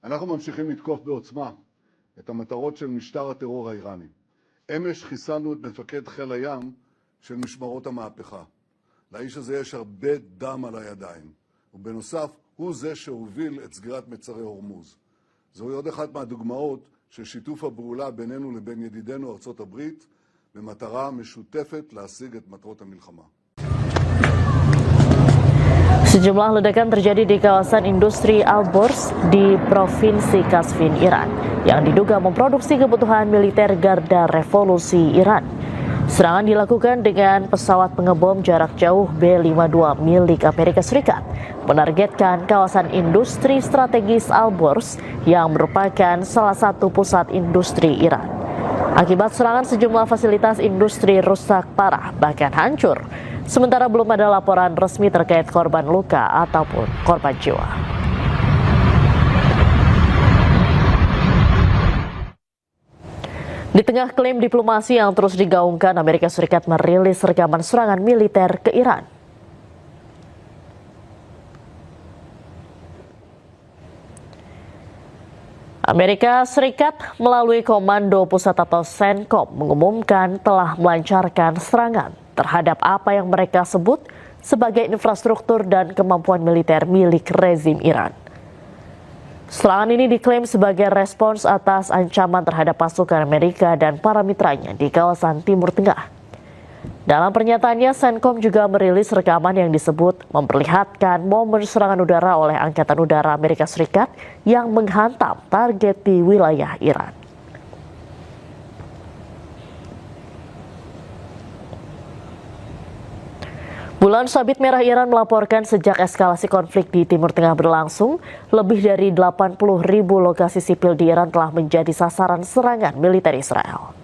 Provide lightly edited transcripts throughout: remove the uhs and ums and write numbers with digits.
אנחנו ממשיכים לתקוף בעוצמה את המטרות של משטר הטרור האיראני. אמש חיסלנו את מפקד חיל הים של משמרות המהפכה. לאיש הזה יש הרבה דם על הידיים, ובנוסף הוא זה שהוביל את סגירת מצרי הורמוז. זוהי עוד אחת מהדוגמאות של שיתוף הפעולה בינינו לבין ידידינו ארצות הברית, במטרה משותפת להשיג את מטרות המלחמה. Sejumlah ledakan terjadi di kawasan industri Al-Borz di Provinsi Kasvin, Iran, yang diduga memproduksi kebutuhan militer Garda Revolusi Iran. Serangan dilakukan dengan pesawat pengebom jarak jauh B-52 milik Amerika Serikat, menargetkan kawasan industri strategis Al-Borz yang merupakan salah satu pusat industri Iran. Akibat serangan, sejumlah fasilitas industri rusak parah, bahkan hancur. Sementara belum ada laporan resmi terkait korban luka ataupun korban jiwa. Di tengah klaim diplomasi yang terus digaungkan, Amerika Serikat merilis rekaman serangan militer ke Iran. Amerika Serikat melalui Komando Pusat atau CENTCOM mengumumkan telah melancarkan serangan terhadap apa yang mereka sebut sebagai infrastruktur dan kemampuan militer milik rezim Iran. Serangan ini diklaim sebagai respons atas ancaman terhadap pasukan Amerika dan para mitranya di kawasan Timur Tengah. Dalam pernyataannya, CENTCOM juga merilis rekaman yang disebut memperlihatkan momen serangan udara oleh Angkatan Udara Amerika Serikat yang menghantam target di wilayah Iran. Bulan Sabit Merah Iran melaporkan sejak eskalasi konflik di Timur Tengah berlangsung, lebih dari 80.000 lokasi sipil di Iran telah menjadi sasaran serangan militer Israel.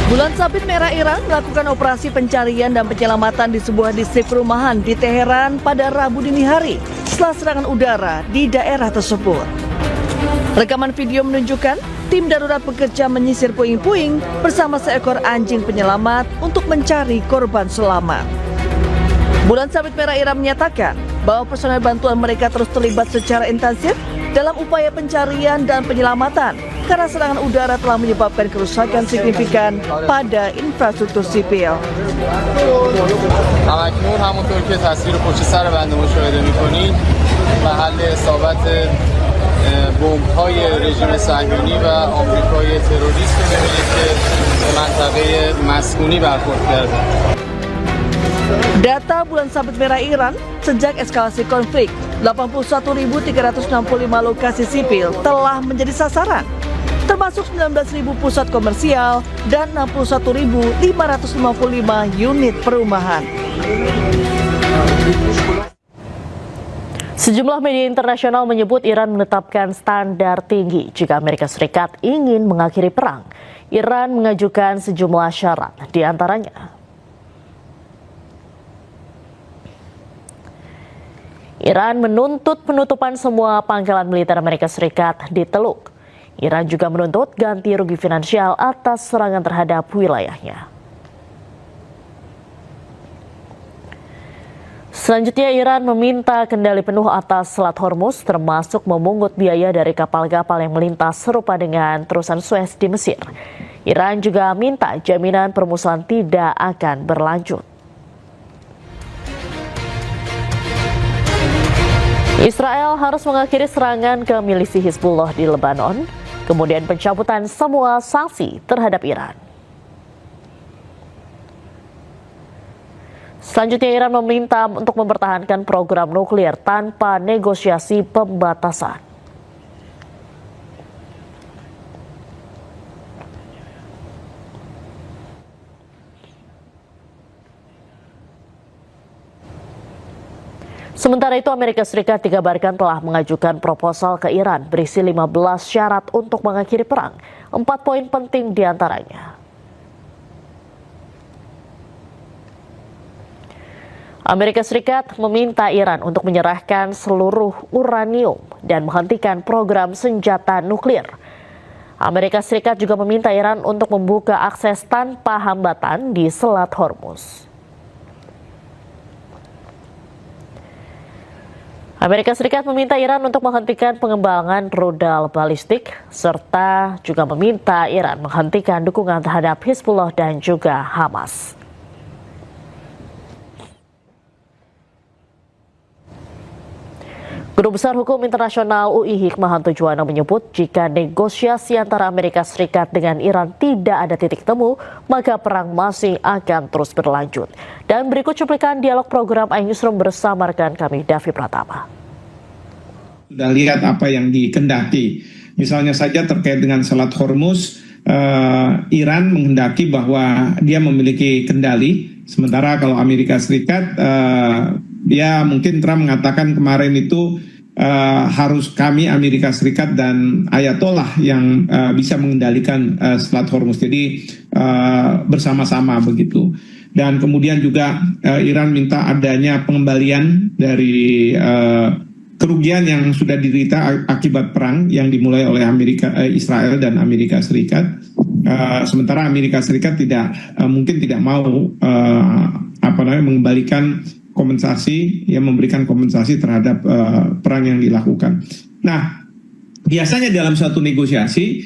Bulan Sabit Merah Iran melakukan operasi pencarian dan penyelamatan di sebuah distrik perumahan di Teheran pada Rabu dini hari setelah serangan udara di daerah tersebut. Rekaman video menunjukkan tim darurat bekerja menyisir puing-puing bersama seekor anjing penyelamat untuk mencari korban selamat. Bulan Sabit Merah Iran menyatakan bahwa personel bantuan mereka terus terlibat secara intensif dalam upaya pencarian dan penyelamatan karena serangan udara telah menyebabkan kerusakan signifikan pada infrastruktur sipil. همکنون همونطور که تصویر پشت سر بنده مشاهده می‌کنید محل اصابت بمب‌های رژیم صهیونی و آمریکای تروریست رو می‌بینید که به منطقه مسکونی برخورد کرده. Data Bulan Sabit Merah Iran, sejak eskalasi konflik, 81.365 lokasi sipil telah menjadi sasaran, termasuk 19.000 pusat komersial dan 61.555 unit perumahan. Sejumlah media internasional menyebut Iran menetapkan standar tinggi jika Amerika Serikat ingin mengakhiri perang. Iran mengajukan sejumlah syarat, di antaranya Iran menuntut penutupan semua pangkalan militer Amerika Serikat di Teluk. Iran juga menuntut ganti rugi finansial atas serangan terhadap wilayahnya. Selanjutnya, Iran meminta kendali penuh atas Selat Hormuz, termasuk memungut biaya dari kapal-kapal yang melintas serupa dengan terusan Suez di Mesir. Iran juga minta jaminan permusuhan tidak akan berlanjut. Israel harus mengakhiri serangan ke milisi Hizbullah di Lebanon, kemudian pencabutan semua sanksi terhadap Iran. Selanjutnya, Iran meminta untuk mempertahankan program nuklir tanpa negosiasi pembatasan. Sementara itu, Amerika Serikat dikabarkan telah mengajukan proposal ke Iran berisi 15 syarat untuk mengakhiri perang. 4 poin penting diantaranya. Amerika Serikat meminta Iran untuk menyerahkan seluruh uranium dan menghentikan program senjata nuklir. Amerika Serikat juga meminta Iran untuk membuka akses tanpa hambatan di Selat Hormuz. Amerika Serikat meminta Iran untuk menghentikan pengembangan rudal balistik serta juga meminta Iran menghentikan dukungan terhadap Hizbullah dan juga Hamas. Guru Besar Hukum Internasional UI Hikmahanto Juwana menyebut jika negosiasi antara Amerika Serikat dengan Iran tidak ada titik temu, maka perang masih akan terus berlanjut. Dan berikut cuplikan dialog program iNewsroom bersama rekan kami Davi Pratama. Sudah lihat apa yang dikendaki. Misalnya saja terkait dengan Selat Hormuz, Iran menghendaki bahwa dia memiliki kendali. Sementara kalau Amerika Serikat, dia mungkin Trump mengatakan kemarin itu harus kami Amerika Serikat dan Ayatollah yang bisa mengendalikan Selat Hormuz. Jadi bersama-sama begitu. Dan kemudian juga Iran minta adanya pengembalian dari kerugian yang sudah diderita akibat perang yang dimulai oleh Israel dan Amerika Serikat. Sementara Amerika Serikat mungkin tidak mau mengembalikan kompensasi, yang memberikan kompensasi terhadap perang yang dilakukan. Nah, biasanya dalam suatu negosiasi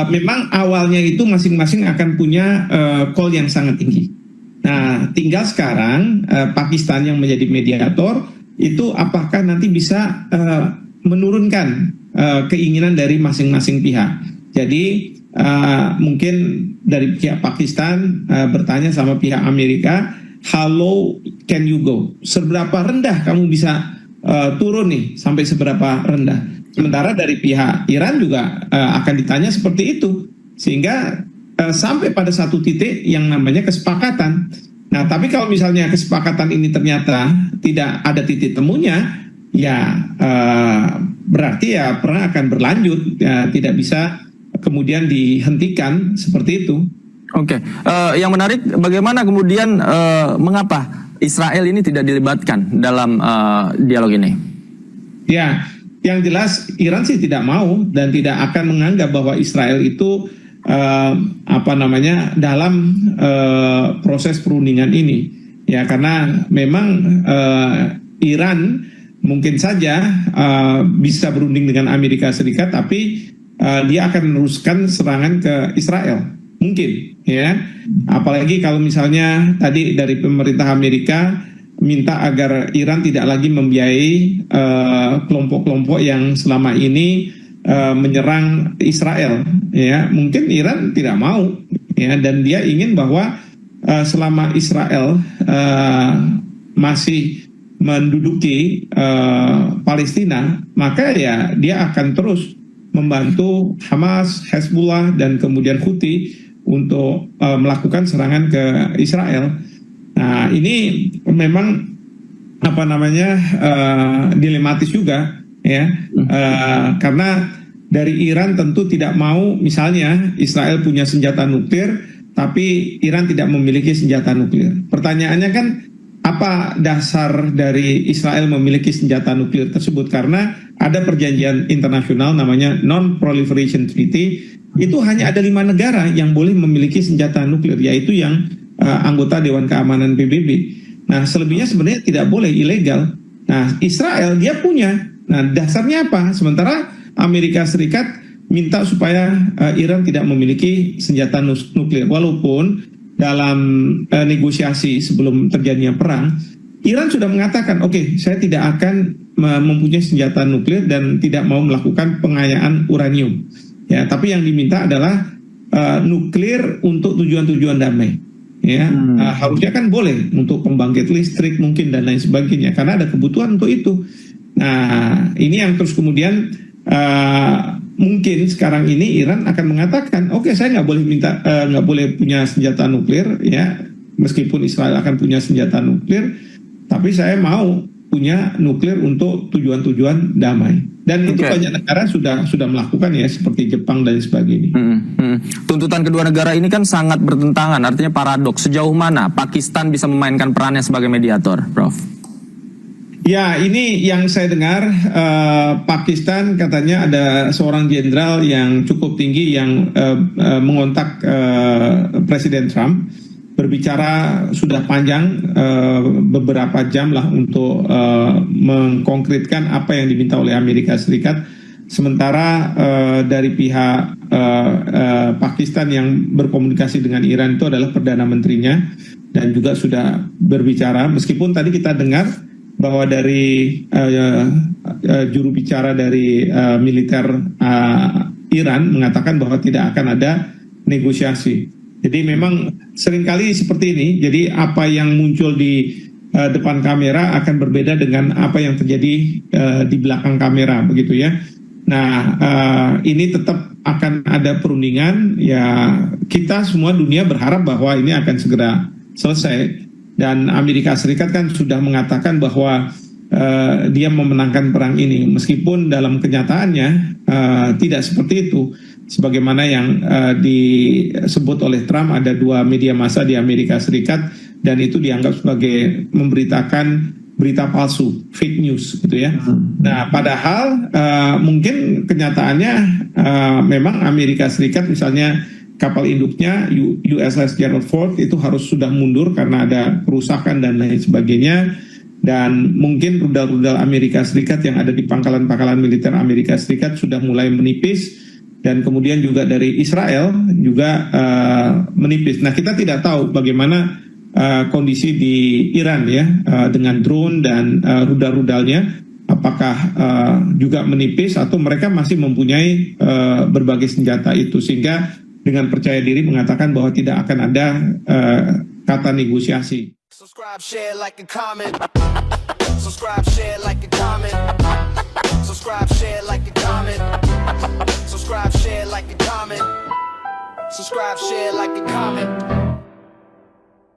memang awalnya itu masing-masing akan punya call yang sangat tinggi. Nah, tinggal sekarang Pakistan yang menjadi mediator itu apakah nanti bisa menurunkan keinginan dari masing-masing pihak. Jadi mungkin dari pihak Pakistan bertanya sama pihak Amerika, how low can you go? Seberapa rendah kamu bisa turun nih, sampai seberapa rendah? Sementara dari pihak Iran juga akan ditanya seperti itu, sehingga sampai pada satu titik yang namanya kesepakatan. Nah, tapi kalau misalnya kesepakatan ini ternyata tidak ada titik temunya, ya berarti ya perang akan berlanjut, ya, tidak bisa kemudian dihentikan seperti itu. Oke, yang menarik bagaimana kemudian mengapa Israel ini tidak dilibatkan dalam dialog ini? Ya, yang jelas Iran sih tidak mau dan tidak akan menganggap bahwa Israel itu dalam proses perundingan ini. Ya, karena memang Iran mungkin saja bisa berunding dengan Amerika Serikat, tapi dia akan meneruskan serangan ke Israel. Mungkin, ya. Apalagi kalau misalnya tadi dari pemerintah Amerika minta agar Iran tidak lagi membiayai kelompok-kelompok yang selama ini menyerang Israel, ya. Mungkin Iran tidak mau, ya, dan dia ingin bahwa selama Israel masih menduduki Palestina, maka ya dia akan terus membantu Hamas, Hezbollah, dan kemudian Houthi untuk melakukan serangan ke Israel. Nah, ini memang dilematis juga, ya, karena dari Iran tentu tidak mau misalnya Israel punya senjata nuklir, tapi Iran tidak memiliki senjata nuklir. Pertanyaannya kan, apa dasar dari Israel memiliki senjata nuklir tersebut? Karena ada perjanjian internasional namanya Non-Proliferation Treaty. Itu hanya ada 5 negara yang boleh memiliki senjata nuklir, yaitu yang anggota Dewan Keamanan PBB. Nah, selebihnya sebenarnya tidak boleh, ilegal. Nah, Israel dia punya. Nah, dasarnya apa? Sementara Amerika Serikat minta supaya Iran tidak memiliki senjata nuklir. Walaupun dalam negosiasi sebelum terjadinya perang, Iran sudah mengatakan, oke, saya tidak akan mempunyai senjata nuklir dan tidak mau melakukan pengayaan uranium. Ya, tapi yang diminta adalah nuklir untuk tujuan-tujuan damai. Ya, harusnya kan boleh untuk pembangkit listrik mungkin dan lain sebagainya, karena ada kebutuhan untuk itu. Nah, ini yang terus kemudian mungkin sekarang ini Iran akan mengatakan, oke, saya nggak boleh punya senjata nuklir, ya, meskipun Israel akan punya senjata nuklir, tapi saya mau punya nuklir untuk tujuan-tujuan damai. Dan itu banyak negara sudah melakukan, ya, seperti Jepang dan sebagainya. Tuntutan kedua negara ini kan sangat bertentangan, artinya paradoks. Sejauh mana Pakistan bisa memainkan perannya sebagai mediator, Prof? Ya, ini yang saya dengar, Pakistan katanya ada seorang jenderal yang cukup tinggi yang mengontak Presiden Trump. berbicara sudah panjang beberapa jam lah untuk mengkonkretkan apa yang diminta oleh Amerika Serikat. Sementara dari pihak Pakistan yang berkomunikasi dengan Iran itu adalah Perdana Menterinya dan juga sudah berbicara. Meskipun tadi kita dengar bahwa dari juru bicara dari militer Iran mengatakan bahwa tidak akan ada negosiasi. Jadi memang seringkali seperti ini. Jadi apa yang muncul di depan kamera akan berbeda dengan apa yang terjadi di belakang kamera, begitu ya. Nah, ini tetap akan ada perundingan. Ya, kita semua dunia berharap bahwa ini akan segera selesai. Dan Amerika Serikat kan sudah mengatakan bahwa dia memenangkan perang ini, meskipun dalam kenyataannya tidak seperti itu. Sebagaimana yang disebut oleh Trump, ada 2 media massa di Amerika Serikat dan itu dianggap sebagai memberitakan berita palsu, fake news gitu ya. Nah, padahal mungkin kenyataannya memang Amerika Serikat misalnya kapal induknya USS Gerald Ford itu harus sudah mundur karena ada kerusakan dan lain sebagainya. Dan mungkin rudal-rudal Amerika Serikat yang ada di pangkalan-pangkalan militer Amerika Serikat sudah mulai menipis. Dan kemudian juga dari Israel juga menipis. Nah, kita tidak tahu bagaimana kondisi di Iran ya dengan drone dan rudal-rudalnya, apakah juga menipis atau mereka masih mempunyai berbagai senjata itu, sehingga dengan percaya diri mengatakan bahwa tidak akan ada kata negosiasi. Subscribe, share, like and comment. Subscribe, share, like and comment. Subscribe, share, like and comment. Subscribe, share, like and comment. Subscribe, share, like and comment.